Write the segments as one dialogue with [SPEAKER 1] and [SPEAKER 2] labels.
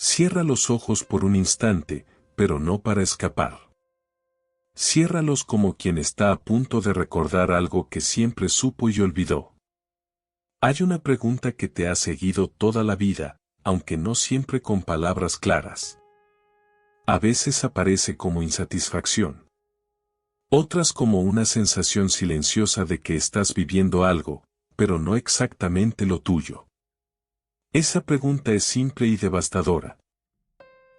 [SPEAKER 1] Cierra los ojos por un instante, pero no para escapar. Ciérralos como quien está a punto de recordar algo que siempre supo y olvidó. Hay una pregunta que te ha seguido toda la vida, aunque no siempre con palabras claras. A veces aparece como insatisfacción. Otras como una sensación silenciosa de que estás viviendo algo, pero no exactamente lo tuyo. Esa pregunta es simple y devastadora.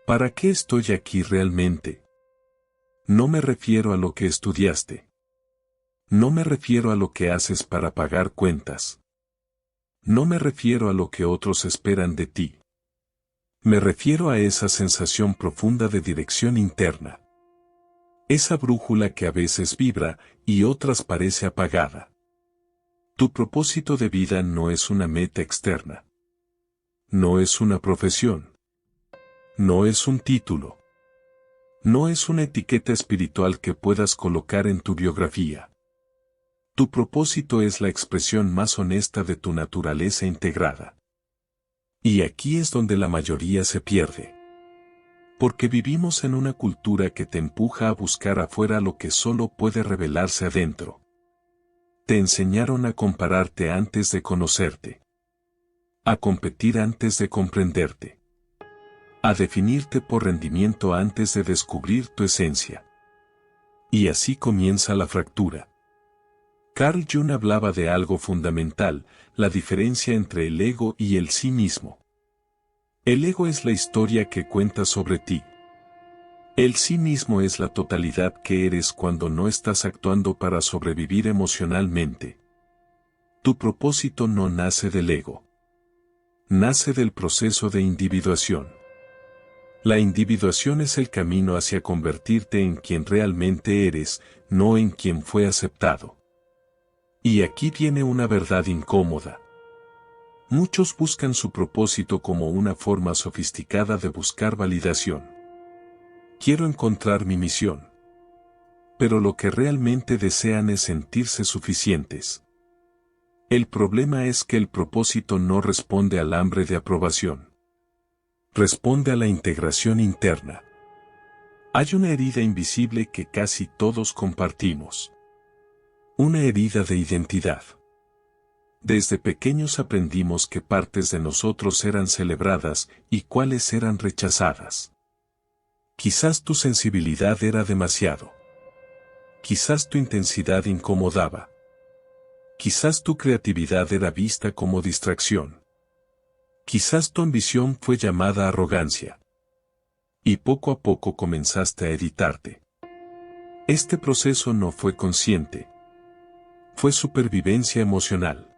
[SPEAKER 1] ¿Para qué estoy aquí realmente? No me refiero a lo que estudiaste. No me refiero a lo que haces para pagar cuentas. No me refiero a lo que otros esperan de ti. Me refiero a esa sensación profunda de dirección interna. Esa brújula que a veces vibra y otras parece apagada. Tu propósito de vida no es una meta externa. No es una profesión. No es un título. No es una etiqueta espiritual que puedas colocar en tu biografía. Tu propósito es la expresión más honesta de tu naturaleza integrada. Y aquí es donde la mayoría se pierde. Porque vivimos en una cultura que te empuja a buscar afuera lo que solo puede revelarse adentro. Te enseñaron a compararte antes de conocerte. A competir antes de comprenderte. A definirte por rendimiento antes de descubrir tu esencia. Y así comienza la fractura. Carl Jung hablaba de algo fundamental, la diferencia entre el ego y el sí mismo. El ego es la historia que cuentas sobre ti. El sí mismo es la totalidad que eres cuando no estás actuando para sobrevivir emocionalmente. Tu propósito no nace del ego. Nace del proceso de individuación. La individuación es el camino hacia convertirte en quien realmente eres, no en quien fue aceptado. Y aquí viene una verdad incómoda. Muchos buscan su propósito como una forma sofisticada de buscar validación. Quiero encontrar mi misión. Pero lo que realmente desean es sentirse suficientes. El problema es que el propósito no responde al hambre de aprobación. Responde a la integración interna. Hay una herida invisible que casi todos compartimos. Una herida de identidad. Desde pequeños aprendimos qué partes de nosotros eran celebradas y cuáles eran rechazadas. Quizás tu sensibilidad era demasiado. Quizás tu intensidad incomodaba. Quizás tu creatividad era vista como distracción. Quizás tu ambición fue llamada arrogancia. Y poco a poco comenzaste a editarte. Este proceso no fue consciente. Fue supervivencia emocional.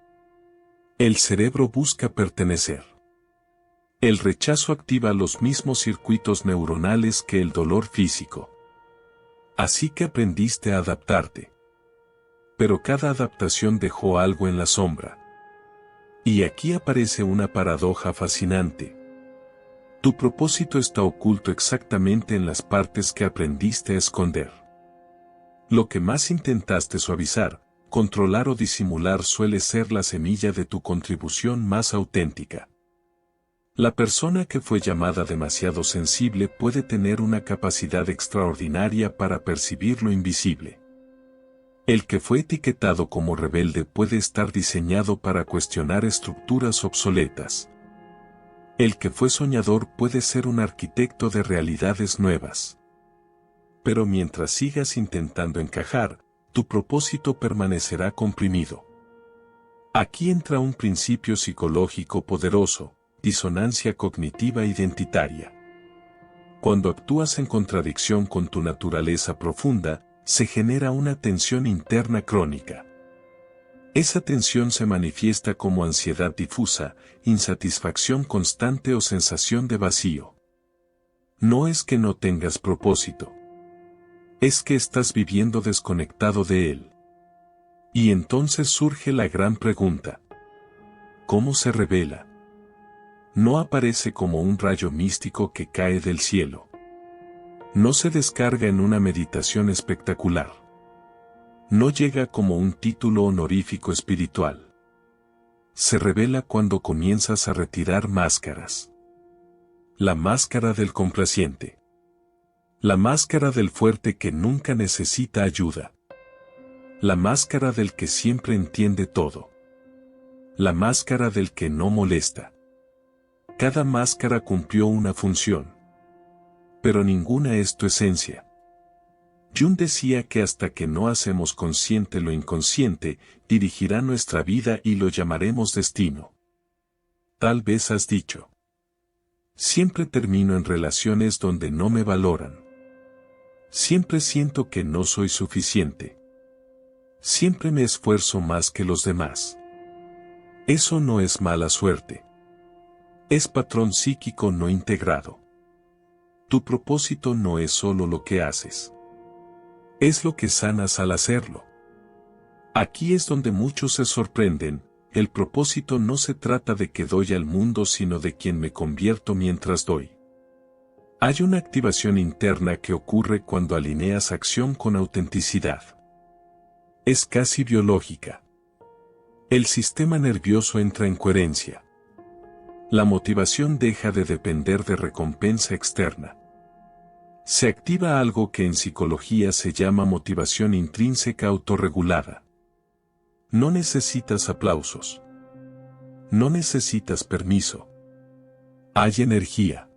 [SPEAKER 1] El cerebro busca pertenecer. El rechazo activa los mismos circuitos neuronales que el dolor físico. Así que aprendiste a adaptarte. Pero cada adaptación dejó algo en la sombra. Y aquí aparece una paradoja fascinante. Tu propósito está oculto exactamente en las partes que aprendiste a esconder. Lo que más intentaste suavizar, controlar o disimular suele ser la semilla de tu contribución más auténtica. La persona que fue llamada demasiado sensible puede tener una capacidad extraordinaria para percibir lo invisible. El que fue etiquetado como rebelde puede estar diseñado para cuestionar estructuras obsoletas. El que fue soñador puede ser un arquitecto de realidades nuevas. Pero mientras sigas intentando encajar, tu propósito permanecerá comprimido. Aquí entra un principio psicológico poderoso, disonancia cognitiva identitaria. Cuando actúas en contradicción con tu naturaleza profunda, se genera una tensión interna crónica. Esa tensión se manifiesta como ansiedad difusa, insatisfacción constante o sensación de vacío. No es que no tengas propósito. Es que estás viviendo desconectado de él. Y entonces surge la gran pregunta. ¿Cómo se revela? No aparece como un rayo místico que cae del cielo. No se descarga en una meditación espectacular. No llega como un título honorífico espiritual. Se revela cuando comienzas a retirar máscaras. La máscara del complaciente. La máscara del fuerte que nunca necesita ayuda. La máscara del que siempre entiende todo. La máscara del que no molesta. Cada máscara cumplió una función. Pero ninguna es tu esencia. Jung decía que hasta que no hacemos consciente lo inconsciente, dirigirá nuestra vida y lo llamaremos destino. Tal vez has dicho. Siempre termino en relaciones donde no me valoran. Siempre siento que no soy suficiente. Siempre me esfuerzo más que los demás. Eso no es mala suerte. Es patrón psíquico no integrado. Tu propósito no es solo lo que haces. Es lo que sanas al hacerlo. Aquí es donde muchos se sorprenden. El propósito no se trata de que doy al mundo sino de quien me convierto mientras doy. Hay una activación interna que ocurre cuando alineas acción con autenticidad. Es casi biológica. El sistema nervioso entra en coherencia. La motivación deja de depender de recompensa externa. Se activa algo que en psicología se llama motivación intrínseca autorregulada. No necesitas aplausos. No necesitas permiso. Hay energía.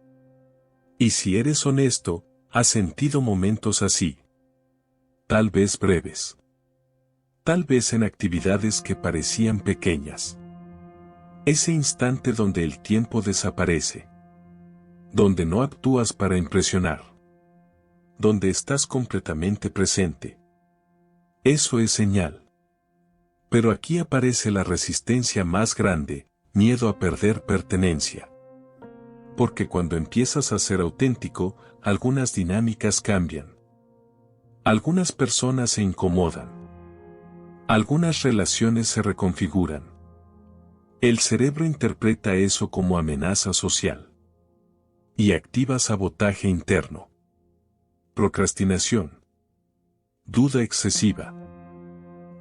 [SPEAKER 1] Y si eres honesto, has sentido momentos así. Tal vez breves. Tal vez en actividades que parecían pequeñas. Ese instante donde el tiempo desaparece. Donde no actúas para impresionar. Donde estás completamente presente. Eso es señal. Pero aquí aparece la resistencia más grande, miedo a perder pertenencia. Porque cuando empiezas a ser auténtico, algunas dinámicas cambian. Algunas personas se incomodan. Algunas relaciones se reconfiguran. El cerebro interpreta eso como amenaza social. Y activa sabotaje interno. Procrastinación. Duda excesiva.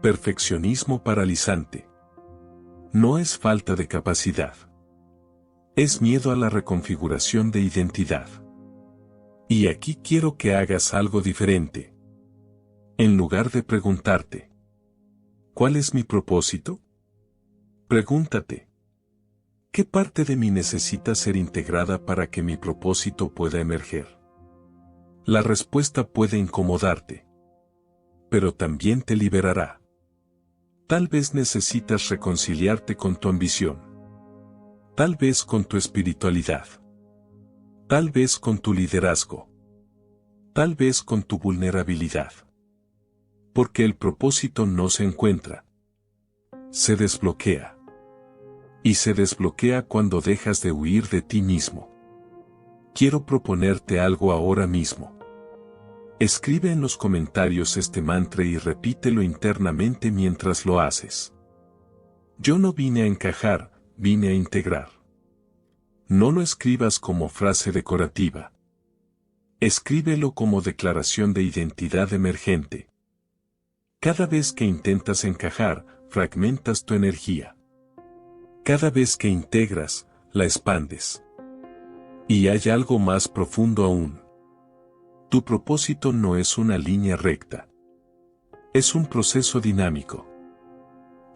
[SPEAKER 1] Perfeccionismo paralizante. No es falta de capacidad. Es miedo a la reconfiguración de identidad. Y aquí quiero que hagas algo diferente. En lugar de preguntarte, ¿cuál es mi propósito? Pregúntate, ¿qué parte de mí necesita ser integrada para que mi propósito pueda emerger? La respuesta puede incomodarte, pero también te liberará. Tal vez necesitas reconciliarte con tu ambición. Tal vez con tu espiritualidad. Tal vez con tu liderazgo. Tal vez con tu vulnerabilidad. Porque el propósito no se encuentra. Se desbloquea. Y se desbloquea cuando dejas de huir de ti mismo. Quiero proponerte algo ahora mismo. Escribe en los comentarios este mantra y repítelo internamente mientras lo haces. Yo no vine a encajar, vine a integrar. No lo escribas como frase decorativa. Escríbelo como declaración de identidad emergente. Cada vez que intentas encajar, fragmentas tu energía. Cada vez que integras, la expandes. Y hay algo más profundo aún. Tu propósito no es una línea recta. Es un proceso dinámico.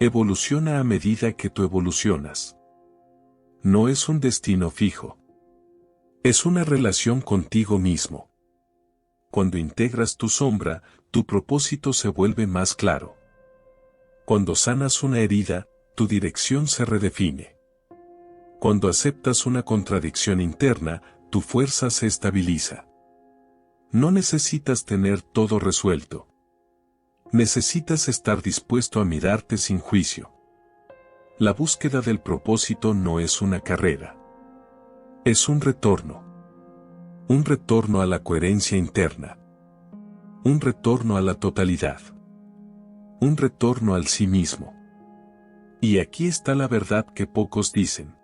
[SPEAKER 1] Evoluciona a medida que tú evolucionas. No es un destino fijo. Es una relación contigo mismo. Cuando integras tu sombra, tu propósito se vuelve más claro. Cuando sanas una herida, tu dirección se redefine. Cuando aceptas una contradicción interna, tu fuerza se estabiliza. No necesitas tener todo resuelto. Necesitas estar dispuesto a mirarte sin juicio. La búsqueda del propósito no es una carrera. Es un retorno. Un retorno a la coherencia interna. Un retorno a la totalidad. Un retorno al sí mismo. Y aquí está la verdad que pocos dicen.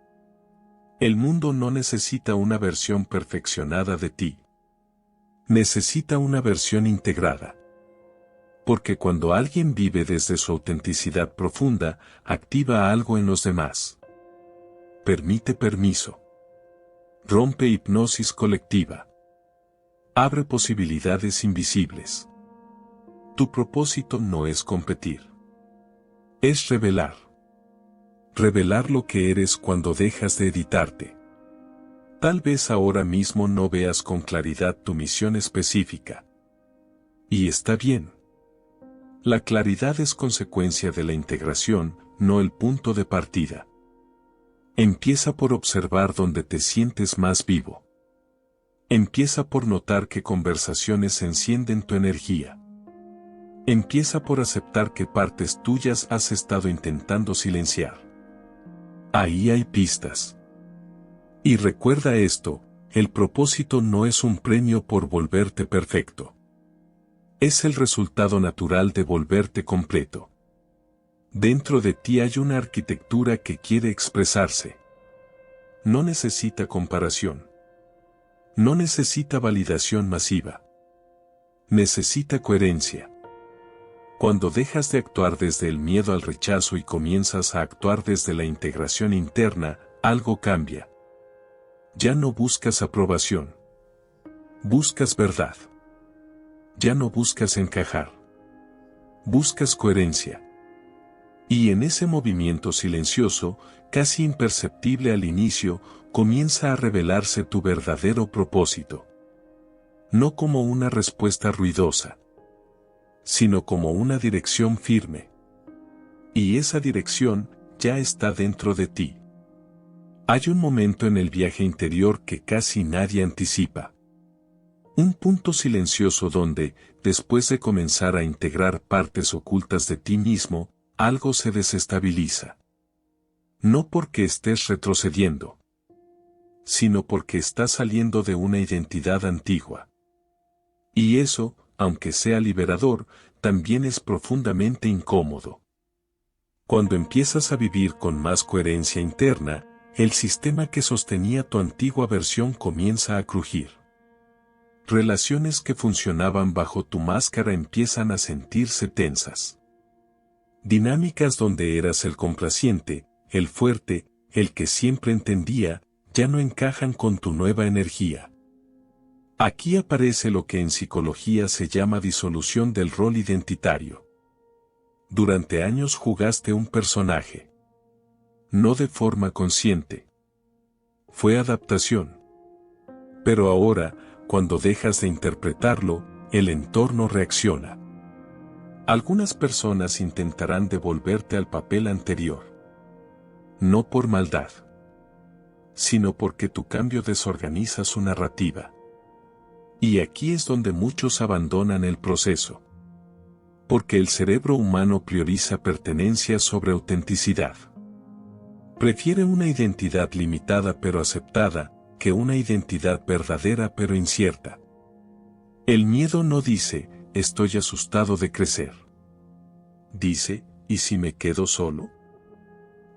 [SPEAKER 1] El mundo no necesita una versión perfeccionada de ti. Necesita una versión integrada. Porque cuando alguien vive desde su autenticidad profunda, activa algo en los demás. Permite permiso. Rompe hipnosis colectiva. Abre posibilidades invisibles. Tu propósito no es competir. Es revelar. Revelar lo que eres cuando dejas de editarte. Tal vez ahora mismo no veas con claridad tu misión específica. Y está bien. La claridad es consecuencia de la integración, no el punto de partida. Empieza por observar donde te sientes más vivo. Empieza por notar qué conversaciones encienden tu energía. Empieza por aceptar qué partes tuyas has estado intentando silenciar. Ahí hay pistas. Y recuerda esto, el propósito no es un premio por volverte perfecto. Es el resultado natural de volverte completo. Dentro de ti hay una arquitectura que quiere expresarse. No necesita comparación. No necesita validación masiva. Necesita coherencia. Cuando dejas de actuar desde el miedo al rechazo y comienzas a actuar desde la integración interna, algo cambia. Ya no buscas aprobación. Buscas verdad. Ya no buscas encajar. Buscas coherencia. Y en ese movimiento silencioso, casi imperceptible al inicio, comienza a revelarse tu verdadero propósito. No como una respuesta ruidosa, sino como una dirección firme. Y esa dirección ya está dentro de ti. Hay un momento en el viaje interior que casi nadie anticipa. Un punto silencioso donde, después de comenzar a integrar partes ocultas de ti mismo, algo se desestabiliza. No porque estés retrocediendo, sino porque estás saliendo de una identidad antigua. Y eso, aunque sea liberador, también es profundamente incómodo. Cuando empiezas a vivir con más coherencia interna, el sistema que sostenía tu antigua versión comienza a crujir. Relaciones que funcionaban bajo tu máscara empiezan a sentirse tensas. Dinámicas donde eras el complaciente, el fuerte, el que siempre entendía, ya no encajan con tu nueva energía. Aquí aparece lo que en psicología se llama disolución del rol identitario. Durante años jugaste un personaje. No de forma consciente. Fue adaptación. Pero ahora, cuando dejas de interpretarlo, el entorno reacciona. Algunas personas intentarán devolverte al papel anterior. No por maldad, sino porque tu cambio desorganiza su narrativa. Y aquí es donde muchos abandonan el proceso. Porque el cerebro humano prioriza pertenencia sobre autenticidad. Prefiere una identidad limitada pero aceptada, que una identidad verdadera pero incierta. El miedo no dice, estoy asustado de crecer. Dice, ¿y si me quedo solo?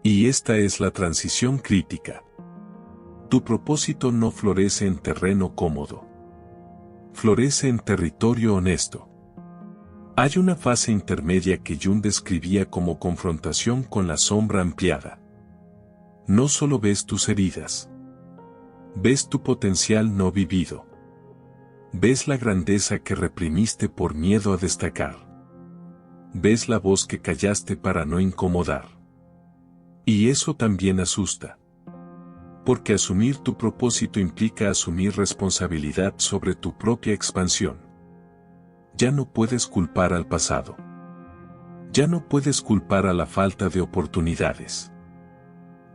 [SPEAKER 1] Y esta es la transición crítica. Tu propósito no florece en terreno cómodo. Florece en territorio honesto. Hay una fase intermedia que Jung describía como confrontación con la sombra ampliada. No solo ves tus heridas. Ves tu potencial no vivido. Ves la grandeza que reprimiste por miedo a destacar. Ves la voz que callaste para no incomodar. Y eso también asusta. Porque asumir tu propósito implica asumir responsabilidad sobre tu propia expansión. Ya no puedes culpar al pasado. Ya no puedes culpar a la falta de oportunidades.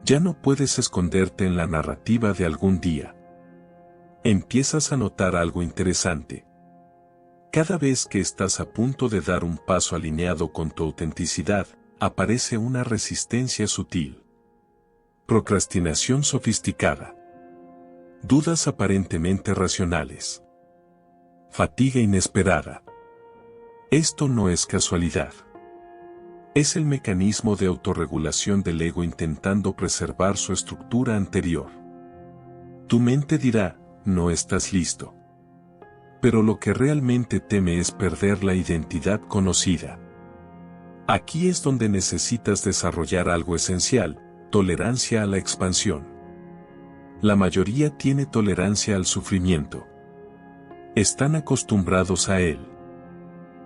[SPEAKER 1] Ya no puedes esconderte en la narrativa de algún día. Empiezas a notar algo interesante. Cada vez que estás a punto de dar un paso alineado con tu autenticidad, aparece una resistencia sutil. Procrastinación sofisticada. Dudas aparentemente racionales. Fatiga inesperada. Esto no es casualidad. Es el mecanismo de autorregulación del ego intentando preservar su estructura anterior. Tu mente dirá, no estás listo. Pero lo que realmente teme es perder la identidad conocida. Aquí es donde necesitas desarrollar algo esencial, tolerancia a la expansión. La mayoría tiene tolerancia al sufrimiento. Están acostumbrados a él.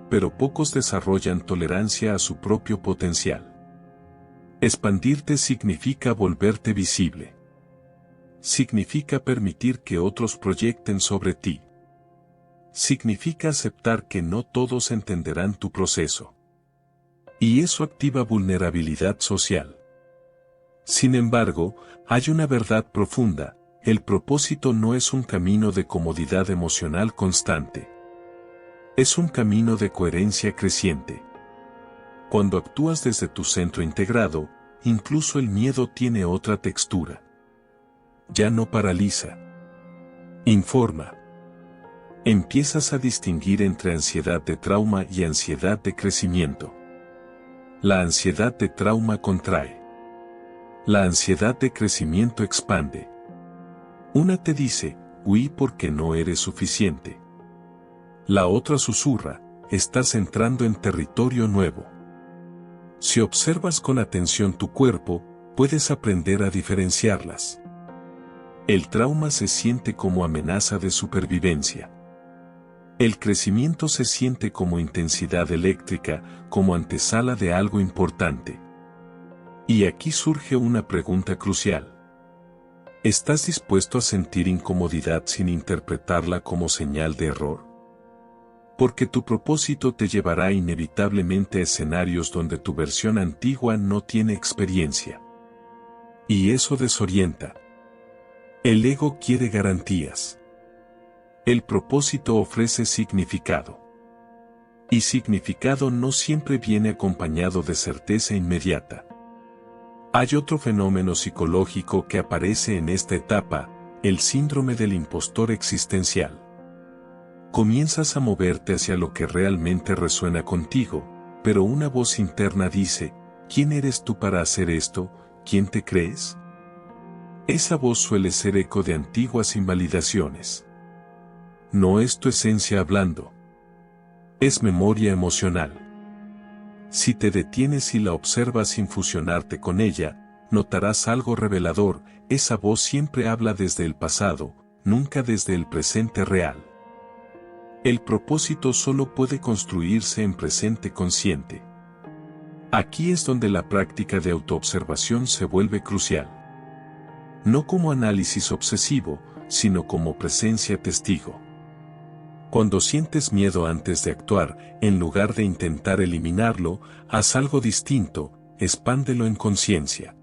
[SPEAKER 1] Pero pocos desarrollan tolerancia a su propio potencial. Expandirte significa volverte visible. Significa permitir que otros proyecten sobre ti. Significa aceptar que no todos entenderán tu proceso. Y eso activa vulnerabilidad social. Sin embargo, hay una verdad profunda: el propósito no es un camino de comodidad emocional constante. Es un camino de coherencia creciente. Cuando actúas desde tu centro integrado, incluso el miedo tiene otra textura. Ya no paraliza. Informa. Empiezas a distinguir entre ansiedad de trauma y ansiedad de crecimiento. La ansiedad de trauma contrae. La ansiedad de crecimiento expande. Una te dice, huí porque no eres suficiente. La otra susurra, estás entrando en territorio nuevo. Si observas con atención tu cuerpo, puedes aprender a diferenciarlas. El trauma se siente como amenaza de supervivencia. El crecimiento se siente como intensidad eléctrica, como antesala de algo importante. Y aquí surge una pregunta crucial. ¿Estás dispuesto a sentir incomodidad sin interpretarla como señal de error? Porque tu propósito te llevará inevitablemente a escenarios donde tu versión antigua no tiene experiencia. Y eso desorienta. El ego quiere garantías. El propósito ofrece significado. Y significado no siempre viene acompañado de certeza inmediata. Hay otro fenómeno psicológico que aparece en esta etapa, el síndrome del impostor existencial. Comienzas a moverte hacia lo que realmente resuena contigo, pero una voz interna dice, ¿quién eres tú para hacer esto? ¿Quién te crees? Esa voz suele ser eco de antiguas invalidaciones. No es tu esencia hablando. Es memoria emocional. Si te detienes y la observas sin fusionarte con ella, notarás algo revelador: esa voz siempre habla desde el pasado, nunca desde el presente real. El propósito solo puede construirse en presente consciente. Aquí es donde la práctica de autoobservación se vuelve crucial. No como análisis obsesivo, sino como presencia testigo. Cuando sientes miedo antes de actuar, en lugar de intentar eliminarlo, haz algo distinto, expándelo en conciencia.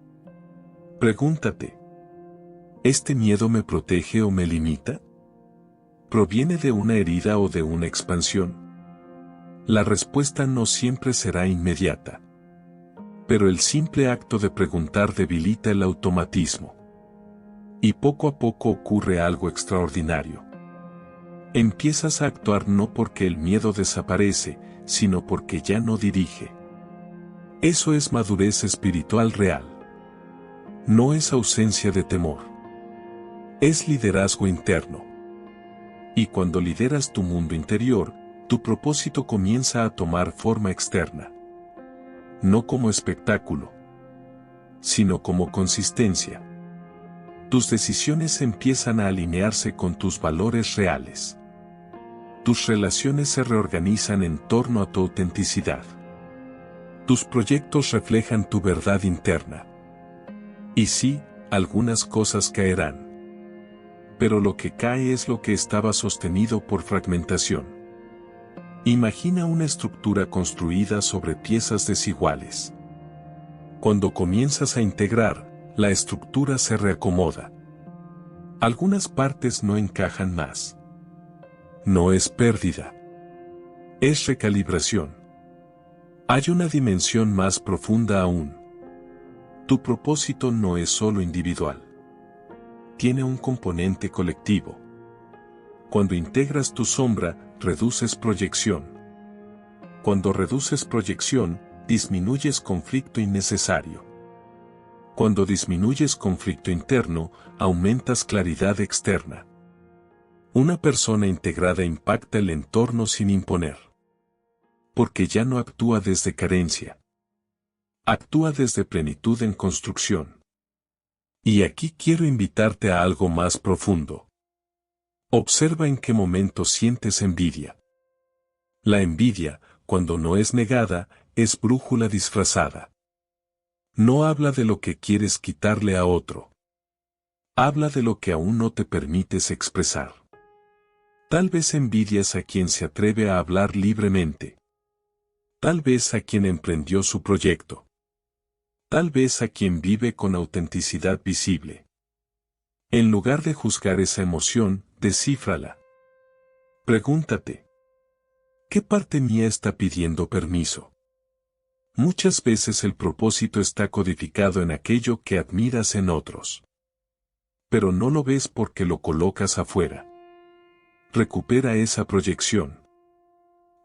[SPEAKER 1] Pregúntate: ¿este miedo me protege o me limita? ¿Proviene de una herida o de una expansión? La respuesta no siempre será inmediata. Pero el simple acto de preguntar debilita el automatismo. Y poco a poco ocurre algo extraordinario. Empiezas a actuar no porque el miedo desaparece, sino porque ya no dirige. Eso es madurez espiritual real. No es ausencia de temor. Es liderazgo interno. Y cuando lideras tu mundo interior, tu propósito comienza a tomar forma externa. No como espectáculo, sino como consistencia. Tus decisiones empiezan a alinearse con tus valores reales. Tus relaciones se reorganizan en torno a tu autenticidad. Tus proyectos reflejan tu verdad interna. Y sí, algunas cosas caerán. Pero lo que cae es lo que estaba sostenido por fragmentación. Imagina una estructura construida sobre piezas desiguales. Cuando comienzas a integrar, la estructura se reacomoda. Algunas partes no encajan más. No es pérdida. Es recalibración. Hay una dimensión más profunda aún. Tu propósito no es solo individual. Tiene un componente colectivo. Cuando integras tu sombra, reduces proyección. Cuando reduces proyección, disminuyes conflicto innecesario. Cuando disminuyes conflicto interno, aumentas claridad externa. Una persona integrada impacta el entorno sin imponer. Porque ya no actúa desde carencia. Actúa desde plenitud en construcción. Y aquí quiero invitarte a algo más profundo. Observa en qué momento sientes envidia. La envidia, cuando no es negada, es brújula disfrazada. No habla de lo que quieres quitarle a otro. Habla de lo que aún no te permites expresar. Tal vez envidias a quien se atreve a hablar libremente. Tal vez a quien emprendió su proyecto. Tal vez a quien vive con autenticidad visible. En lugar de juzgar esa emoción, descífrala. Pregúntate: ¿qué parte mía está pidiendo permiso? Muchas veces el propósito está codificado en aquello que admiras en otros. Pero no lo ves porque lo colocas afuera. Recupera esa proyección.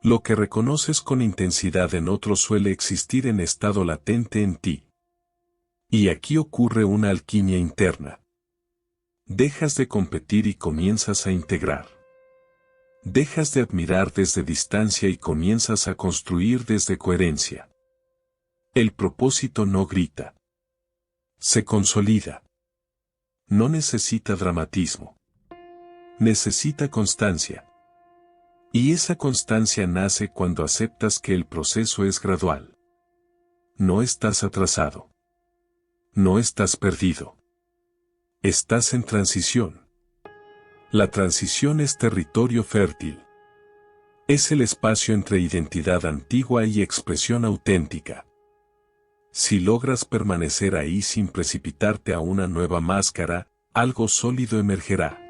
[SPEAKER 1] Lo que reconoces con intensidad en otros suele existir en estado latente en ti. Y aquí ocurre una alquimia interna. Dejas de competir y comienzas a integrar. Dejas de admirar desde distancia y comienzas a construir desde coherencia. El propósito no grita. Se consolida. No necesita dramatismo. Necesita constancia. Y esa constancia nace cuando aceptas que el proceso es gradual. No estás atrasado. No estás perdido. Estás en transición. La transición es territorio fértil. Es el espacio entre identidad antigua y expresión auténtica. Si logras permanecer ahí sin precipitarte a una nueva máscara, algo sólido emergerá.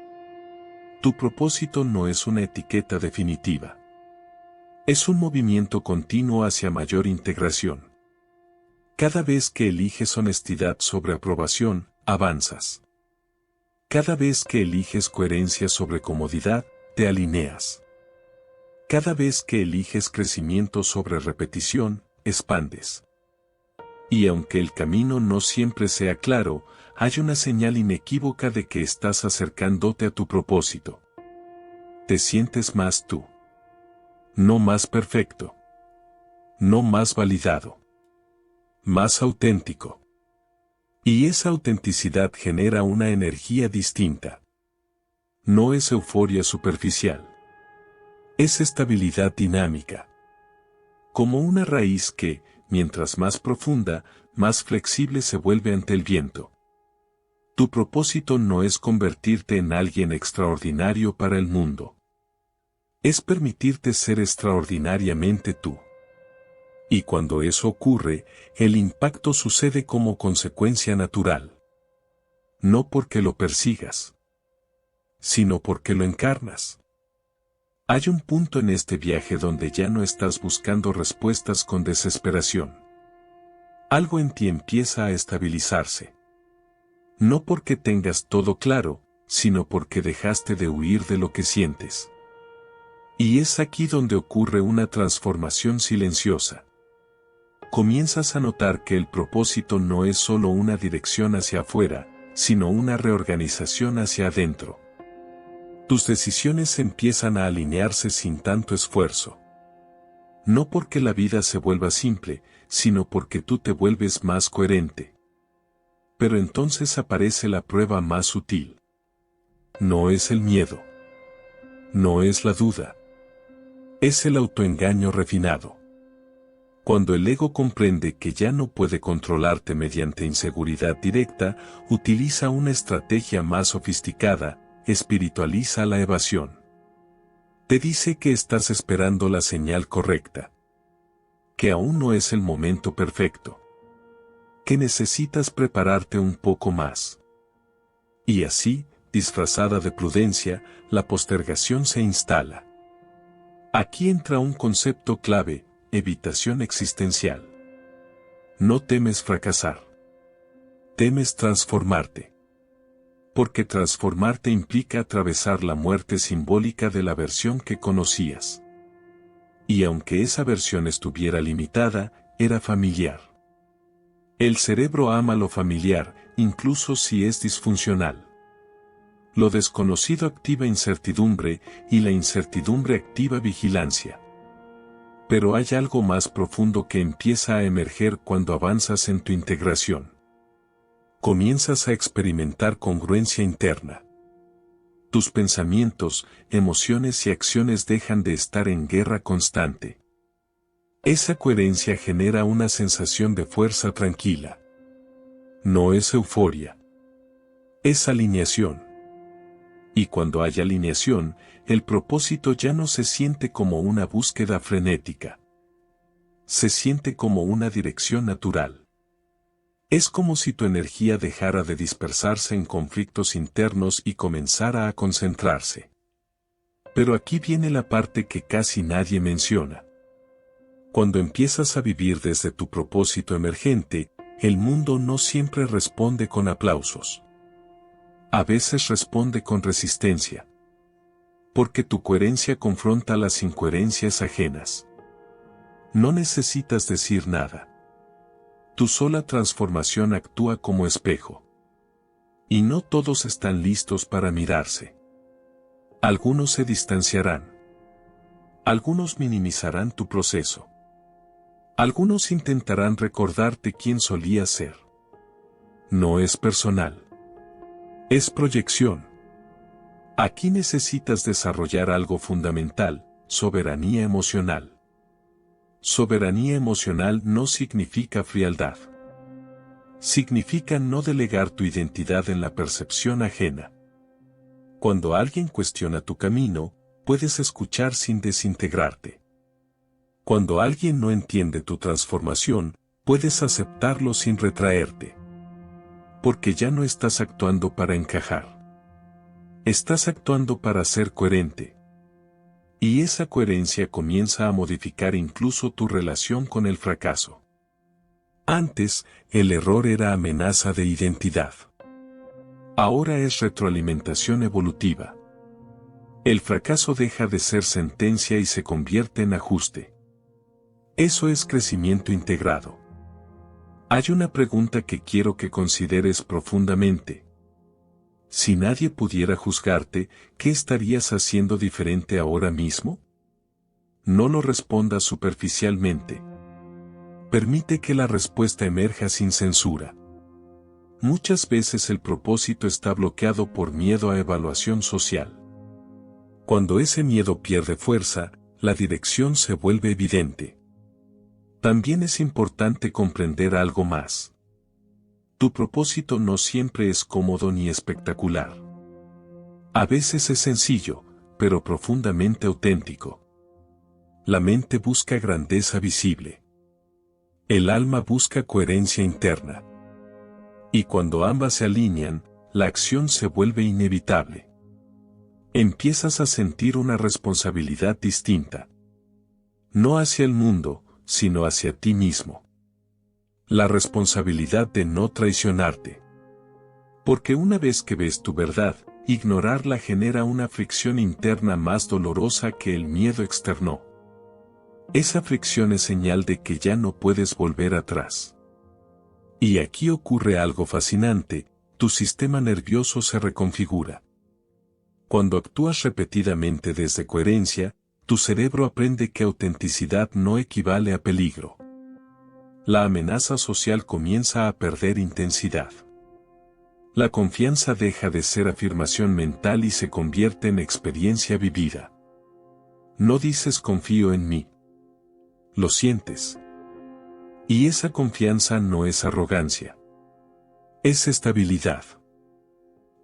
[SPEAKER 1] Tu propósito no es una etiqueta definitiva. Es un movimiento continuo hacia mayor integración. Cada vez que eliges honestidad sobre aprobación, avanzas. Cada vez que eliges coherencia sobre comodidad, te alineas. Cada vez que eliges crecimiento sobre repetición, expandes. Y aunque el camino no siempre sea claro, hay una señal inequívoca de que estás acercándote a tu propósito. Te sientes más tú. No más perfecto. No más validado. Más auténtico. Y esa autenticidad genera una energía distinta. No es euforia superficial. Es estabilidad dinámica. Como una raíz que, mientras más profunda, más flexible se vuelve ante el viento. Tu propósito no es convertirte en alguien extraordinario para el mundo. Es permitirte ser extraordinariamente tú. Y cuando eso ocurre, el impacto sucede como consecuencia natural. No porque lo persigas, sino porque lo encarnas. Hay un punto en este viaje donde ya no estás buscando respuestas con desesperación. Algo en ti empieza a estabilizarse. No porque tengas todo claro, sino porque dejaste de huir de lo que sientes. Y es aquí donde ocurre una transformación silenciosa. Comienzas a notar que el propósito no es solo una dirección hacia afuera, sino una reorganización hacia adentro. Tus decisiones empiezan a alinearse sin tanto esfuerzo. No porque la vida se vuelva simple, sino porque tú te vuelves más coherente. Pero entonces aparece la prueba más sutil. No es el miedo. No es la duda. Es el autoengaño refinado. Cuando el ego comprende que ya no puede controlarte mediante inseguridad directa, utiliza una estrategia más sofisticada: espiritualiza la evasión. Te dice que estás esperando la señal correcta. Que aún no es el momento perfecto. Que necesitas prepararte un poco más. Y así, disfrazada de prudencia, la postergación se instala. Aquí entra un concepto clave: evitación existencial. No temes fracasar. Temes transformarte. Porque transformarte implica atravesar la muerte simbólica de la versión que conocías. Y aunque esa versión estuviera limitada, era familiar. El cerebro ama lo familiar, incluso si es disfuncional. Lo desconocido activa incertidumbre, y la incertidumbre activa vigilancia. Pero hay algo más profundo que empieza a emerger cuando avanzas en tu integración. Comienzas a experimentar congruencia interna. Tus pensamientos, emociones y acciones dejan de estar en guerra constante. Esa coherencia genera una sensación de fuerza tranquila. No es euforia. Es alineación. Y cuando hay alineación, el propósito ya no se siente como una búsqueda frenética. Se siente como una dirección natural. Es como si tu energía dejara de dispersarse en conflictos internos y comenzara a concentrarse. Pero aquí viene la parte que casi nadie menciona. Cuando empiezas a vivir desde tu propósito emergente, el mundo no siempre responde con aplausos. A veces responde con resistencia. Porque tu coherencia confronta las incoherencias ajenas. No necesitas decir nada. Tu sola transformación actúa como espejo. Y no todos están listos para mirarse. Algunos se distanciarán. Algunos minimizarán tu proceso. Algunos intentarán recordarte quién solías ser. No es personal. Es proyección. Aquí necesitas desarrollar algo fundamental, soberanía emocional. Soberanía emocional no significa frialdad. Significa no delegar tu identidad en la percepción ajena. Cuando alguien cuestiona tu camino, puedes escuchar sin desintegrarte. Cuando alguien no entiende tu transformación, puedes aceptarlo sin retraerte. Porque ya no estás actuando para encajar. Estás actuando para ser coherente. Y esa coherencia comienza a modificar incluso tu relación con el fracaso. Antes, el error era amenaza de identidad. Ahora es retroalimentación evolutiva. El fracaso deja de ser sentencia y se convierte en ajuste. Eso es crecimiento integrado. Hay una pregunta que quiero que consideres profundamente. Si nadie pudiera juzgarte, ¿qué estarías haciendo diferente ahora mismo? No lo respondas superficialmente. Permite que la respuesta emerja sin censura. Muchas veces el propósito está bloqueado por miedo a evaluación social. Cuando ese miedo pierde fuerza, la dirección se vuelve evidente. También es importante comprender algo más. Tu propósito no siempre es cómodo ni espectacular. A veces es sencillo, pero profundamente auténtico. La mente busca grandeza visible. El alma busca coherencia interna. Y cuando ambas se alinean, la acción se vuelve inevitable. Empiezas a sentir una responsabilidad distinta. No hacia el mundo, sino hacia ti mismo. La responsabilidad de no traicionarte. Porque una vez que ves tu verdad, ignorarla genera una fricción interna más dolorosa que el miedo externo. Esa fricción es señal de que ya no puedes volver atrás. Y aquí ocurre algo fascinante, tu sistema nervioso se reconfigura. Cuando actúas repetidamente desde coherencia, tu cerebro aprende que autenticidad no equivale a peligro. La amenaza social comienza a perder intensidad. La confianza deja de ser afirmación mental y se convierte en experiencia vivida. No dices confío en mí. Lo sientes. Y esa confianza no es arrogancia. Es estabilidad.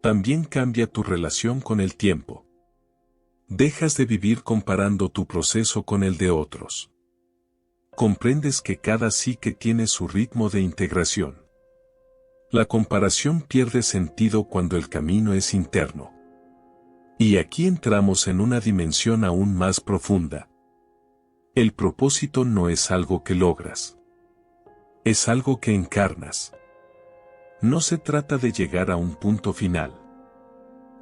[SPEAKER 1] También cambia tu relación con el tiempo. Dejas de vivir comparando tu proceso con el de otros. Comprendes que cada psique tiene su ritmo de integración. La comparación pierde sentido cuando el camino es interno. Y aquí entramos en una dimensión aún más profunda. El propósito no es algo que logras. Es algo que encarnas. No se trata de llegar a un punto final.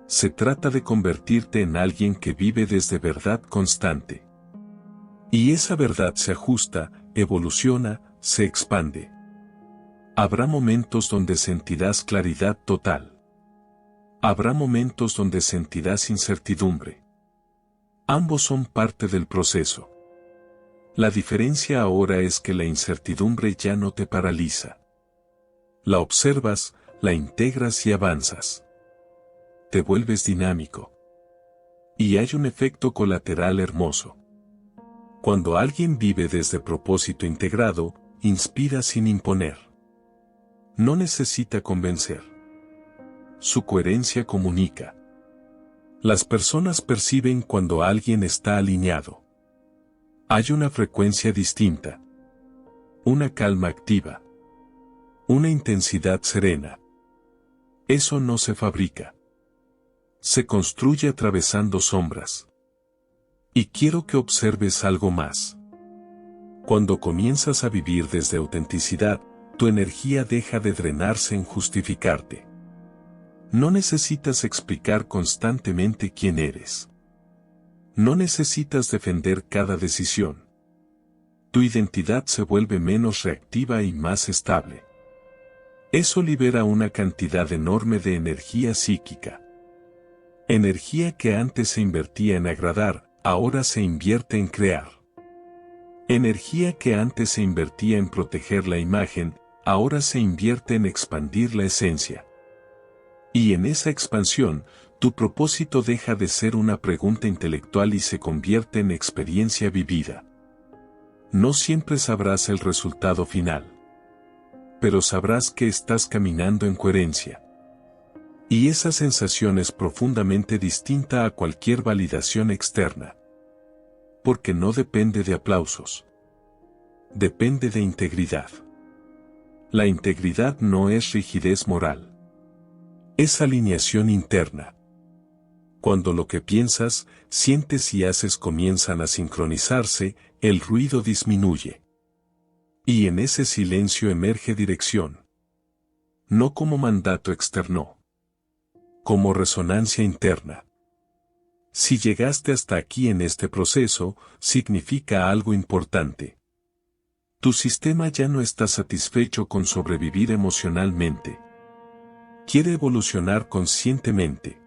[SPEAKER 1] Se trata de convertirte en alguien que vive desde verdad constante. Y esa verdad se ajusta, evoluciona, se expande. Habrá momentos donde sentirás claridad total. Habrá momentos donde sentirás incertidumbre. Ambos son parte del proceso. La diferencia ahora es que la incertidumbre ya no te paraliza. La observas, la integras y avanzas. Te vuelves dinámico. Y hay un efecto colateral hermoso. Cuando alguien vive desde propósito integrado, inspira sin imponer. No necesita convencer. Su coherencia comunica. Las personas perciben cuando alguien está alineado. Hay una frecuencia distinta. Una calma activa. Una intensidad serena. Eso no se fabrica. Se construye atravesando sombras. Y quiero que observes algo más. Cuando comienzas a vivir desde autenticidad, tu energía deja de drenarse en justificarte. No necesitas explicar constantemente quién eres. No necesitas defender cada decisión. Tu identidad se vuelve menos reactiva y más estable. Eso libera una cantidad enorme de energía psíquica. Energía que antes se invertía en agradar, ahora se invierte en crear. Energía que antes se invertía en proteger la imagen, ahora se invierte en expandir la esencia. Y en esa expansión, tu propósito deja de ser una pregunta intelectual y se convierte en experiencia vivida. No siempre sabrás el resultado final. Pero sabrás que estás caminando en coherencia. Y esa sensación es profundamente distinta a cualquier validación externa. Porque no depende de aplausos. Depende de integridad. La integridad no es rigidez moral. Es alineación interna. Cuando lo que piensas, sientes y haces comienzan a sincronizarse, el ruido disminuye. Y en ese silencio emerge dirección. No como mandato externo. Como resonancia interna. Si llegaste hasta aquí en este proceso, significa algo importante. Tu sistema ya no está satisfecho con sobrevivir emocionalmente. Quiere evolucionar conscientemente.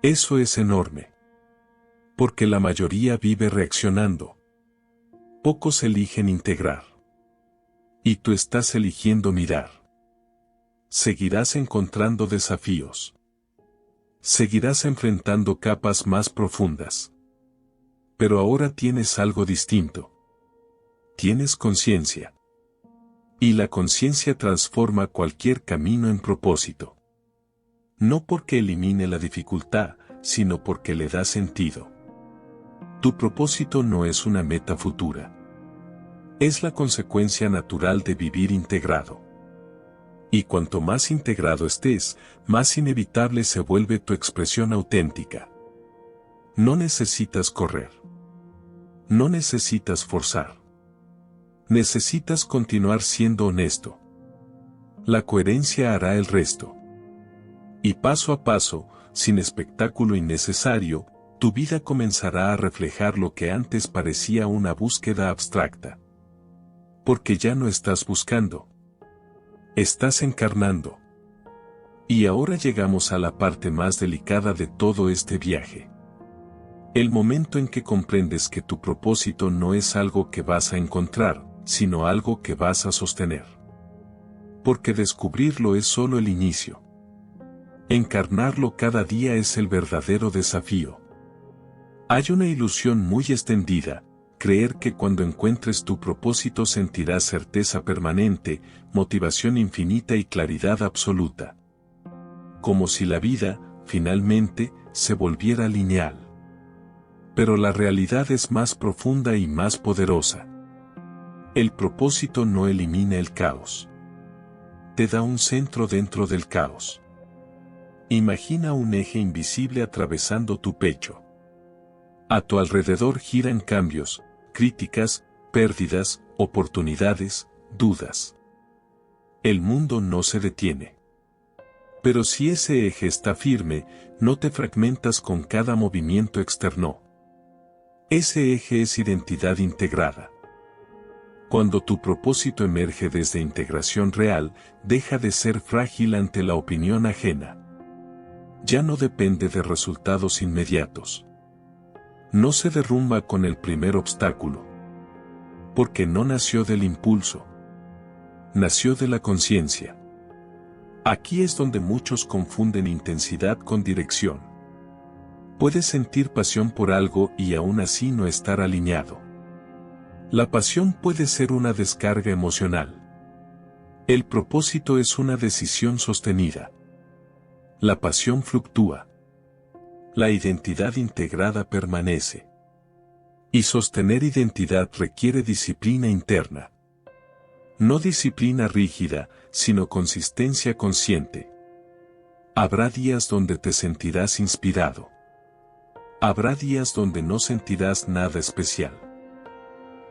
[SPEAKER 1] Eso es enorme. Porque la mayoría vive reaccionando. Pocos eligen integrar. Y tú estás eligiendo mirar. Seguirás encontrando desafíos. Seguirás enfrentando capas más profundas. Pero ahora tienes algo distinto. Tienes conciencia. Y la conciencia transforma cualquier camino en propósito. No porque elimine la dificultad, sino porque le da sentido. Tu propósito no es una meta futura. Es la consecuencia natural de vivir integrado. Y cuanto más integrado estés, más inevitable se vuelve tu expresión auténtica. No necesitas correr. No necesitas forzar. Necesitas continuar siendo honesto. La coherencia hará el resto. Y paso a paso, sin espectáculo innecesario, tu vida comenzará a reflejar lo que antes parecía una búsqueda abstracta. Porque ya no estás buscando. Estás encarnando. Y ahora llegamos a la parte más delicada de todo este viaje. El momento en que comprendes que tu propósito no es algo que vas a encontrar, sino algo que vas a sostener. Porque descubrirlo es solo el inicio. Encarnarlo cada día es el verdadero desafío. Hay una ilusión muy extendida, creer que cuando encuentres tu propósito sentirás certeza permanente, motivación infinita y claridad absoluta. Como si la vida, finalmente, se volviera lineal. Pero la realidad es más profunda y más poderosa. El propósito no elimina el caos. Te da un centro dentro del caos. Imagina un eje invisible atravesando tu pecho. A tu alrededor giran cambios, críticas, pérdidas, oportunidades, dudas. El mundo no se detiene. Pero si ese eje está firme, no te fragmentas con cada movimiento externo. Ese eje es identidad integrada. Cuando tu propósito emerge desde integración real, deja de ser frágil ante la opinión ajena. Ya no depende de resultados inmediatos. No se derrumba con el primer obstáculo. Porque no nació del impulso. Nació de la conciencia. Aquí es donde muchos confunden intensidad con dirección. Puedes sentir pasión por algo y aún así no estar alineado. La pasión puede ser una descarga emocional. El propósito es una decisión sostenida. La pasión fluctúa. La identidad integrada permanece. Y sostener identidad requiere disciplina interna. No disciplina rígida, sino consistencia consciente. Habrá días donde te sentirás inspirado. Habrá días donde no sentirás nada especial.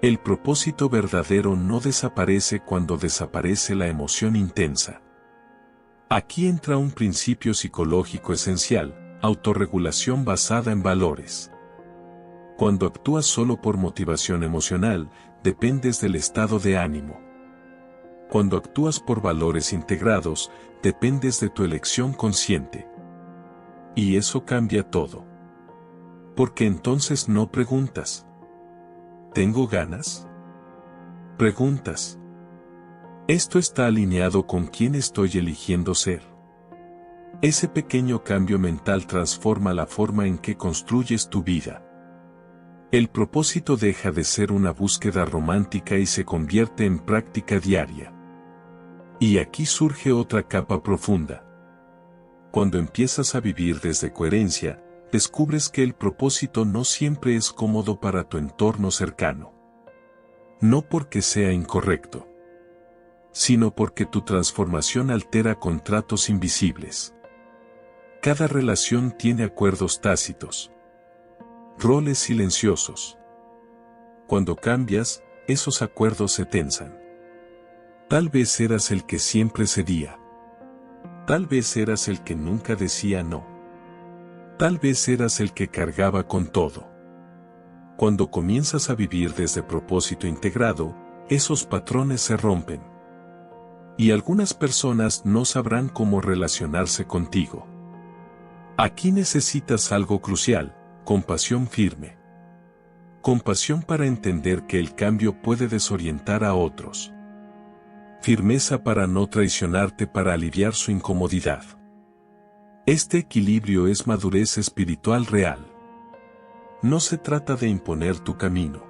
[SPEAKER 1] El propósito verdadero no desaparece cuando desaparece la emoción intensa. Aquí entra un principio psicológico esencial, autorregulación basada en valores. Cuando actúas solo por motivación emocional, dependes del estado de ánimo. Cuando actúas por valores integrados, dependes de tu elección consciente. Y eso cambia todo. Porque entonces no preguntas. ¿Tengo ganas? Preguntas. ¿Esto está alineado con quién estoy eligiendo ser? Ese pequeño cambio mental transforma la forma en que construyes tu vida. El propósito deja de ser una búsqueda romántica y se convierte en práctica diaria. Y aquí surge otra capa profunda. Cuando empiezas a vivir desde coherencia, descubres que el propósito no siempre es cómodo para tu entorno cercano. No porque sea incorrecto, sino porque tu transformación altera contratos invisibles. Cada relación tiene acuerdos tácitos, roles silenciosos. Cuando cambias, esos acuerdos se tensan. Tal vez eras el que siempre cedía. Tal vez eras el que nunca decía no. Tal vez eras el que cargaba con todo. Cuando comienzas a vivir desde propósito integrado, esos patrones se rompen. Y algunas personas no sabrán cómo relacionarse contigo. Aquí necesitas algo crucial, compasión firme. Compasión para entender que el cambio puede desorientar a otros. Firmeza para no traicionarte para aliviar su incomodidad. Este equilibrio es madurez espiritual real. No se trata de imponer tu camino.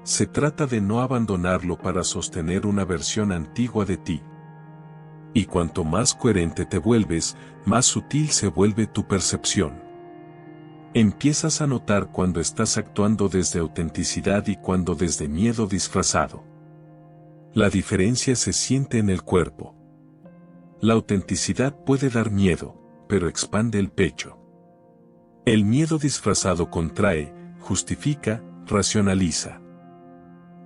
[SPEAKER 1] Se trata de no abandonarlo para sostener una versión antigua de ti. Y cuanto más coherente te vuelves, más sutil se vuelve tu percepción. Empiezas a notar cuando estás actuando desde autenticidad y cuando desde miedo disfrazado. La diferencia se siente en el cuerpo. La autenticidad puede dar miedo, pero expande el pecho. El miedo disfrazado contrae, justifica, racionaliza.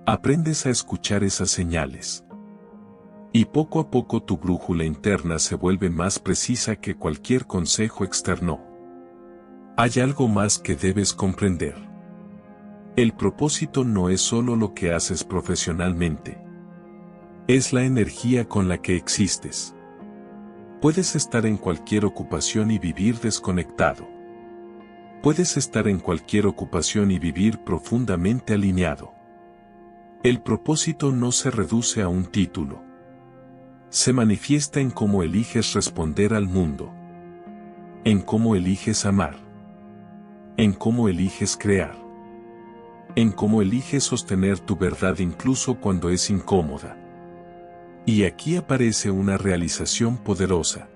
[SPEAKER 1] Aprendes a escuchar esas señales. Y poco a poco tu brújula interna se vuelve más precisa que cualquier consejo externo. Hay algo más que debes comprender. El propósito no es solo lo que haces profesionalmente. Es la energía con la que existes. Puedes estar en cualquier ocupación y vivir desconectado. Puedes estar en cualquier ocupación y vivir profundamente alineado. El propósito no se reduce a un título. Se manifiesta en cómo eliges responder al mundo. En cómo eliges amar. En cómo eliges crear. En cómo eliges sostener tu verdad incluso cuando es incómoda. Y aquí aparece una realización poderosa.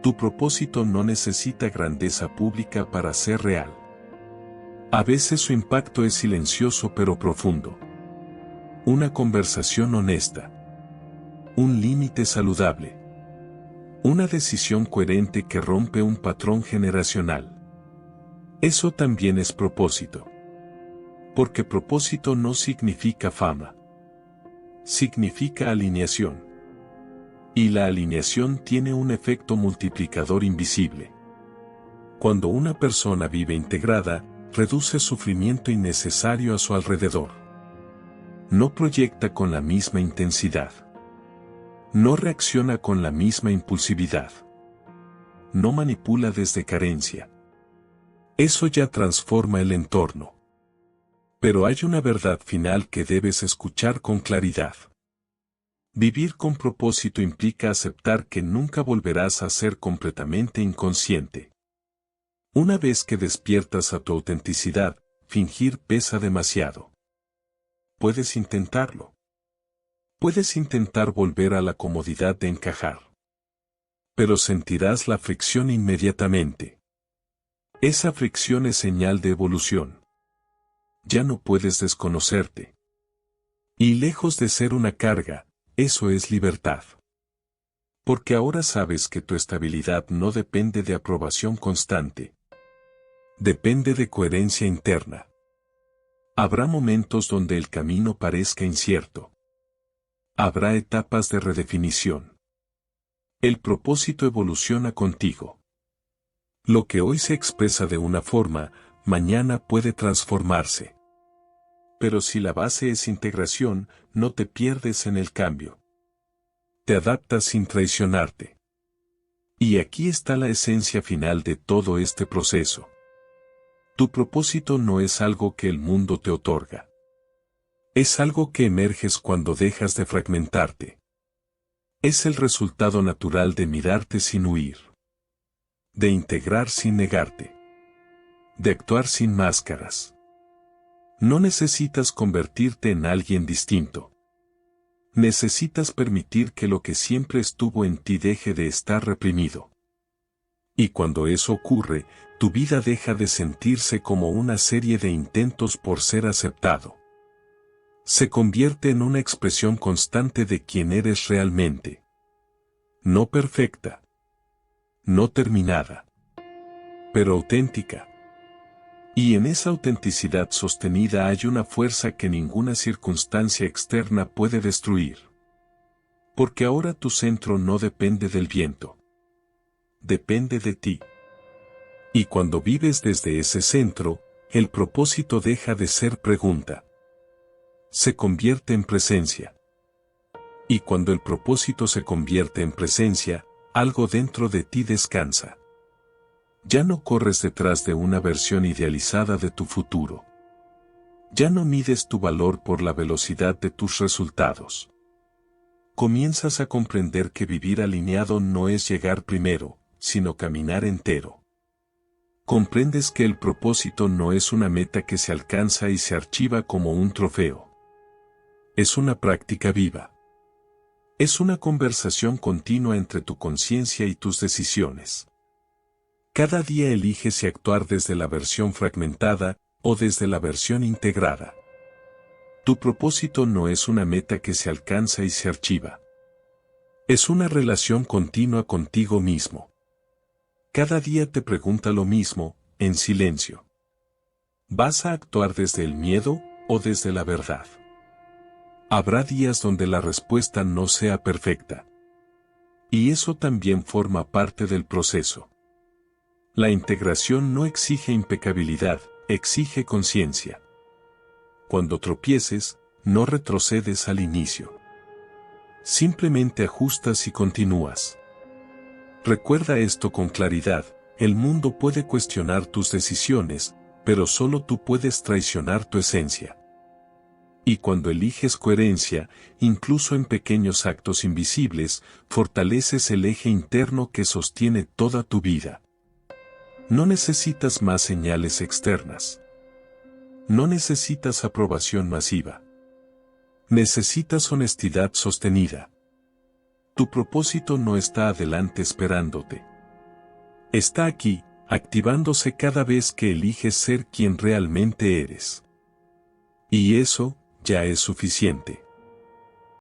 [SPEAKER 1] Tu propósito no necesita grandeza pública para ser real. A veces su impacto es silencioso pero profundo. Una conversación honesta. Un límite saludable. Una decisión coherente que rompe un patrón generacional. Eso también es propósito. Porque propósito no significa fama. Significa alineación. Y la alineación tiene un efecto multiplicador invisible. Cuando una persona vive integrada, reduce sufrimiento innecesario a su alrededor. No proyecta con la misma intensidad. No reacciona con la misma impulsividad. No manipula desde carencia. Eso ya transforma el entorno. Pero hay una verdad final que debes escuchar con claridad. Vivir con propósito implica aceptar que nunca volverás a ser completamente inconsciente. Una vez que despiertas a tu autenticidad, fingir pesa demasiado. Puedes intentarlo. Puedes intentar volver a la comodidad de encajar. Pero sentirás la fricción inmediatamente. Esa fricción es señal de evolución. Ya no puedes desconocerte. Y lejos de ser una carga, eso es libertad. Porque ahora sabes que tu estabilidad no depende de aprobación constante. Depende de coherencia interna. Habrá momentos donde el camino parezca incierto. Habrá etapas de redefinición. El propósito evoluciona contigo. Lo que hoy se expresa de una forma, mañana puede transformarse. Pero si la base es integración, no te pierdes en el cambio. Te adaptas sin traicionarte. Y aquí está la esencia final de todo este proceso. Tu propósito no es algo que el mundo te otorga. Es algo que emerges cuando dejas de fragmentarte. Es el resultado natural de mirarte sin huir. De integrar sin negarte. De actuar sin máscaras. No necesitas convertirte en alguien distinto. Necesitas permitir que lo que siempre estuvo en ti deje de estar reprimido. Y cuando eso ocurre, tu vida deja de sentirse como una serie de intentos por ser aceptado. Se convierte en una expresión constante de quién eres realmente. No perfecta. No terminada. Pero auténtica. Y en esa autenticidad sostenida hay una fuerza que ninguna circunstancia externa puede destruir. Porque ahora tu centro no depende del viento. Depende de ti. Y cuando vives desde ese centro, el propósito deja de ser pregunta. Se convierte en presencia. Y cuando el propósito se convierte en presencia, algo dentro de ti descansa. Ya no corres detrás de una versión idealizada de tu futuro. Ya no mides tu valor por la velocidad de tus resultados. Comienzas a comprender que vivir alineado no es llegar primero, sino caminar entero. Comprendes que el propósito no es una meta que se alcanza y se archiva como un trofeo. Es una práctica viva. Es una conversación continua entre tu conciencia y tus decisiones. Cada día eliges si actuar desde la versión fragmentada o desde la versión integrada. Tu propósito no es una meta que se alcanza y se archiva. Es una relación continua contigo mismo. Cada día te pregunta lo mismo, en silencio. ¿Vas a actuar desde el miedo o desde la verdad? Habrá días donde la respuesta no sea perfecta. Y eso también forma parte del proceso. La integración no exige impecabilidad, exige conciencia. Cuando tropieces, no retrocedes al inicio. Simplemente ajustas y continúas. Recuerda esto con claridad, el mundo puede cuestionar tus decisiones, pero solo tú puedes traicionar tu esencia. Y cuando eliges coherencia, incluso en pequeños actos invisibles, fortaleces el eje interno que sostiene toda tu vida. No necesitas más señales externas. No necesitas aprobación masiva. Necesitas honestidad sostenida. Tu propósito no está adelante esperándote. Está aquí, activándose cada vez que eliges ser quien realmente eres. Y eso, ya es suficiente.